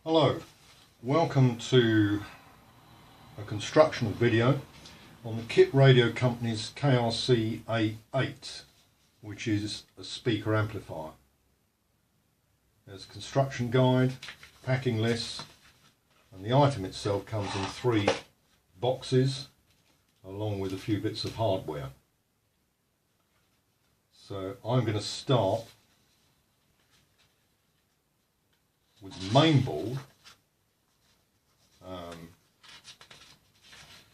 Hello, welcome to a constructional video on the kit Radio Company's KRC-A-8, which is a speaker amplifier. There's a construction guide, packing list, and the item itself comes in 3 boxes along with a few bits of hardware. So I'm going to start with the main board,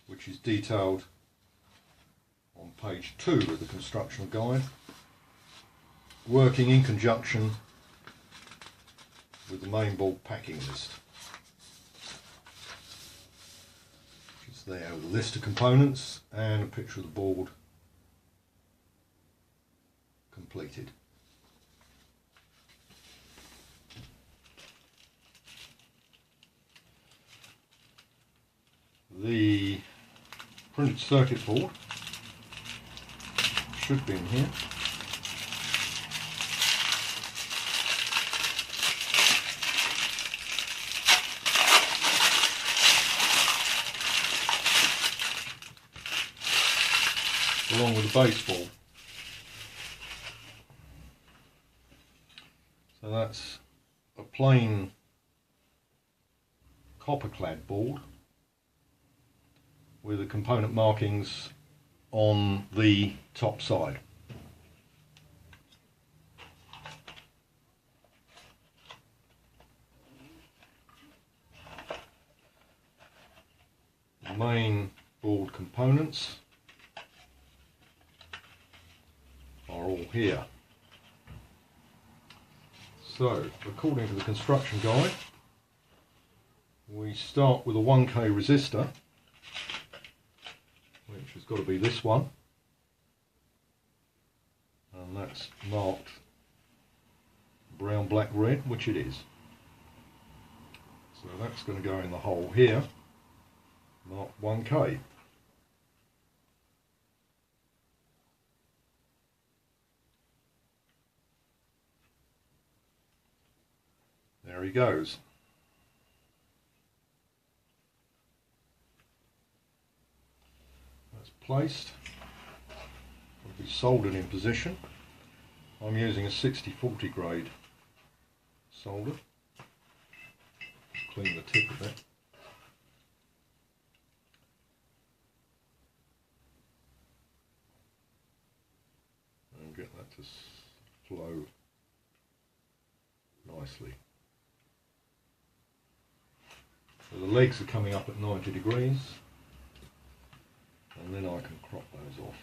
which is detailed on page 2 of the construction guide, working in conjunction with the main board packing list, which is there with a list of components and a picture of the board completed. The printed circuit board should be in here. Along with the base board. So that's a plain copper clad board with the component markings on the top side. The main board components are all here. So, according to the construction guide, we start with a 1K resistor, which has got to be this one, and that's marked brown, black, red, which it is. So that's going to go in the hole here, marked 1K. There he goes. That's placed. Will be soldered in position. I'm using a 60-40 grade solder. Clean the tip a bit. And get that to flow nicely. So the legs are coming up at 90 degrees, and then I can crop those off.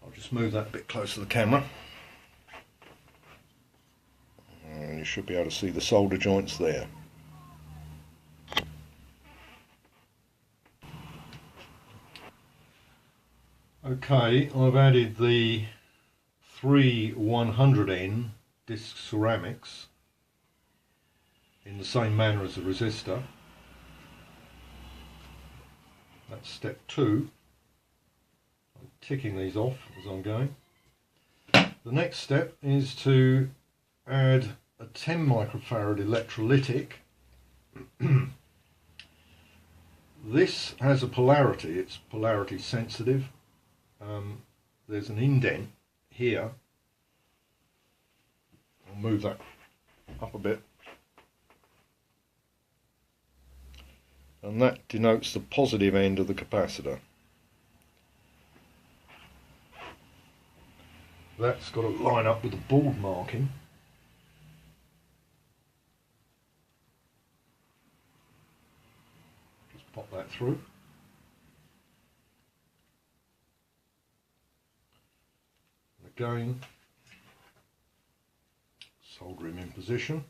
I'll just move that a bit closer to the camera, and you should be able to see the solder joints there. Okay, I've added the 3 100N disc ceramics in the same manner as the resistor. That's step 2. I'm ticking these off as I'm going. The next step is to add a 10 microfarad electrolytic. This has a polarity, it's polarity sensitive. There's an indent here. I'll move that up a bit, and that denotes the positive end of the capacitor. That's got to line up with the board marking. Just pop that through. Again, solder him in position.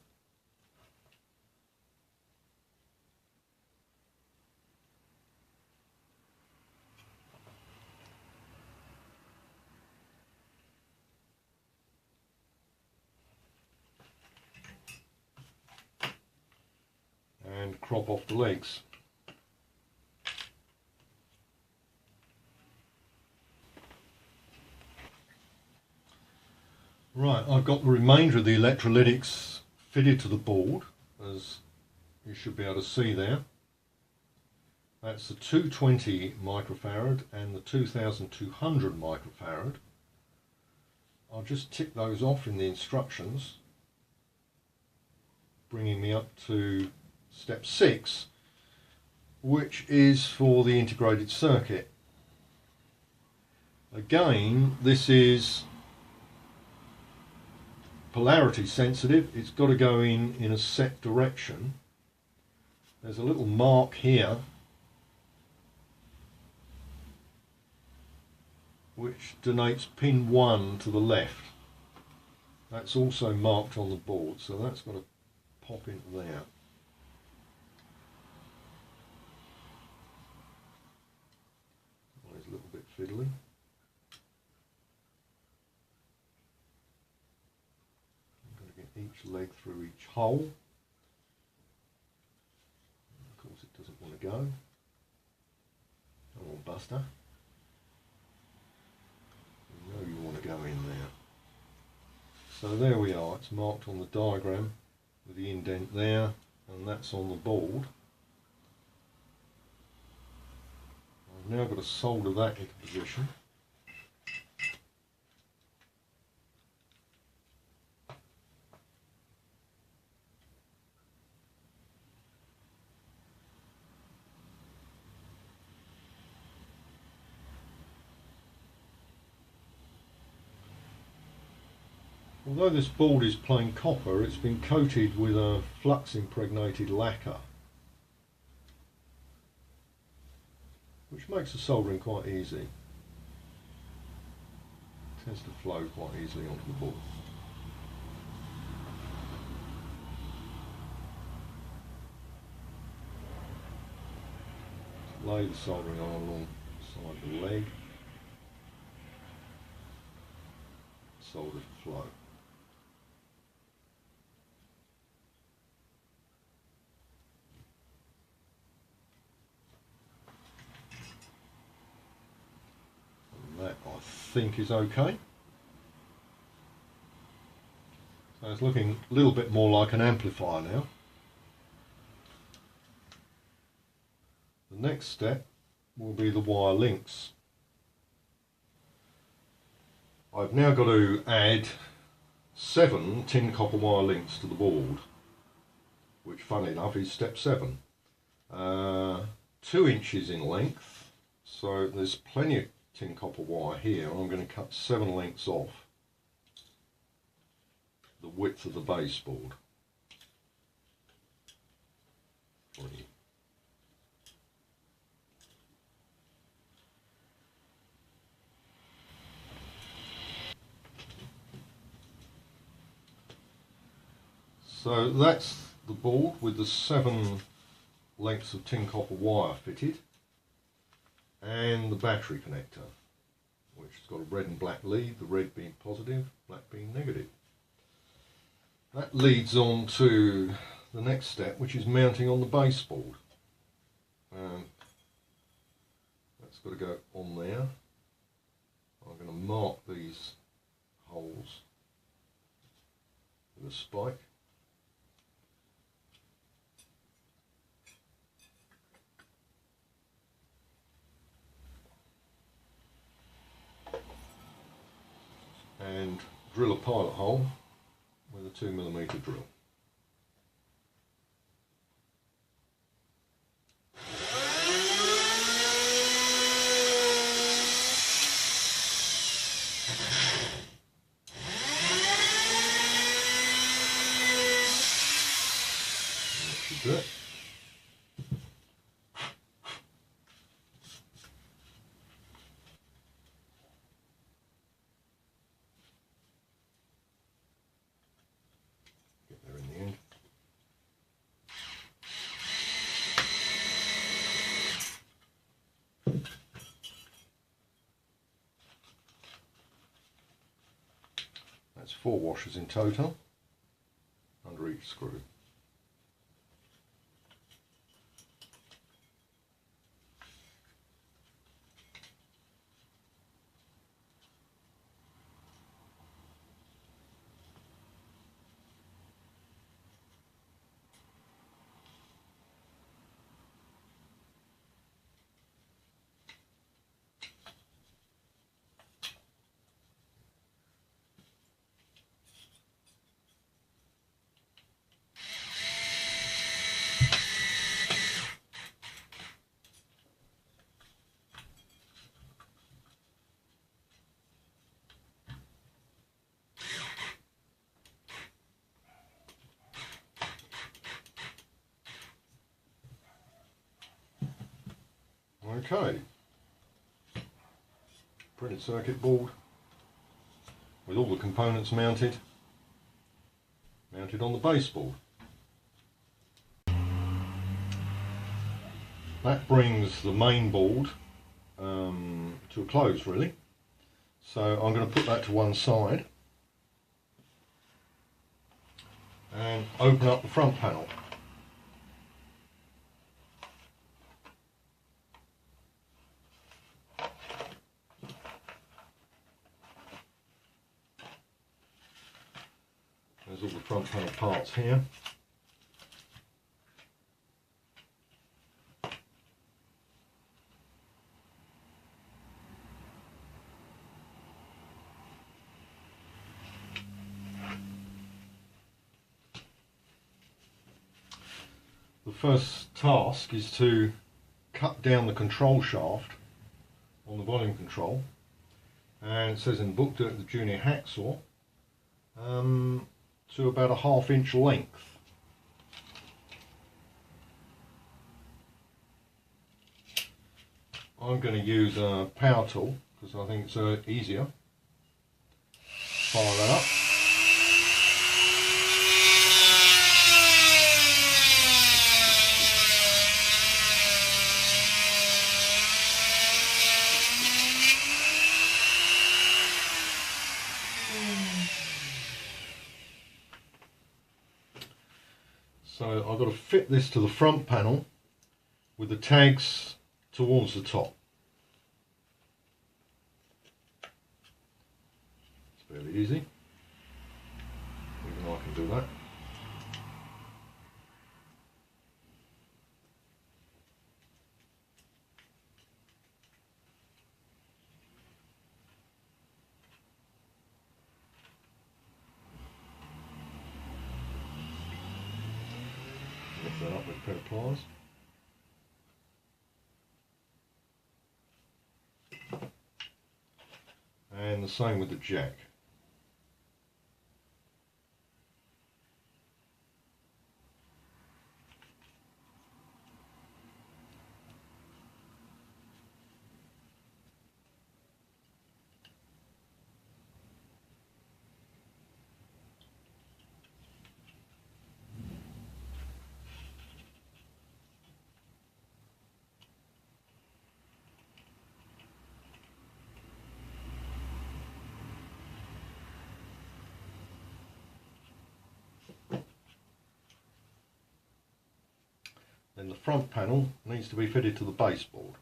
And crop off the legs. Right, I've got the remainder of the electrolytics fitted to the board, as you should be able to see there. That's the 220 microfarad and the 2200 microfarad. I'll just tick those off in the instructions, bringing me up to step 6, which is for the integrated circuit. Again, this is polarity sensitive. It's got to go in a set direction. There's a little mark here which denotes pin 1 to the left. That's also marked on the board, so that's got to pop into there. It's a little bit fiddly. I'm going to get each leg through each hole. Of course it doesn't want to go. Come on, Buster. You know you want to go in there. So there we are, it's marked on the diagram with the indent there, and that's on the board. I've now got to solder that into position. Although this board is plain copper, it's been coated with a flux impregnated lacquer, which makes the soldering quite easy. It tends to flow quite easily onto the board. Lay the soldering iron alongside the leg, solder to flow. That I think is okay. So it's looking a little bit more like an amplifier now. The next step will be the wire links. I've now got to add 7 tin copper wire links to the board, which funnily enough is step 7. 2 inches in length, so there's plenty of tin copper wire here, and I'm going to cut 7 lengths off the width of the baseboard. 3. So that's the board with the 7 lengths of tin copper wire fitted, and the battery connector, which has got a red and black lead, the red being positive, black being negative. That leads on to the next step, which is mounting on the baseboard. That's got to go on there. I'm going to mark these holes with a spike. And drill a pilot hole with a 2mm drill. That should do it. That's 4 washers in total under each screw. Okay, printed circuit board with all the components mounted on the baseboard. That brings the main board to a close really. So I'm going to put that to one side and open up the front panel. There's all the front panel parts here. The first task is to cut down the control shaft on the volume control, and it says in the book do it with the junior hacksaw to about a 1/2 inch length. I'm going to use a power tool because I think it's easier. Fire that up. So I've got to fit this to the front panel with the tags towards the top. It's fairly easy, even though I can do that. Lift that up with a pair of pliers. And the same with the jack. Then the front panel needs to be fitted to the baseboard.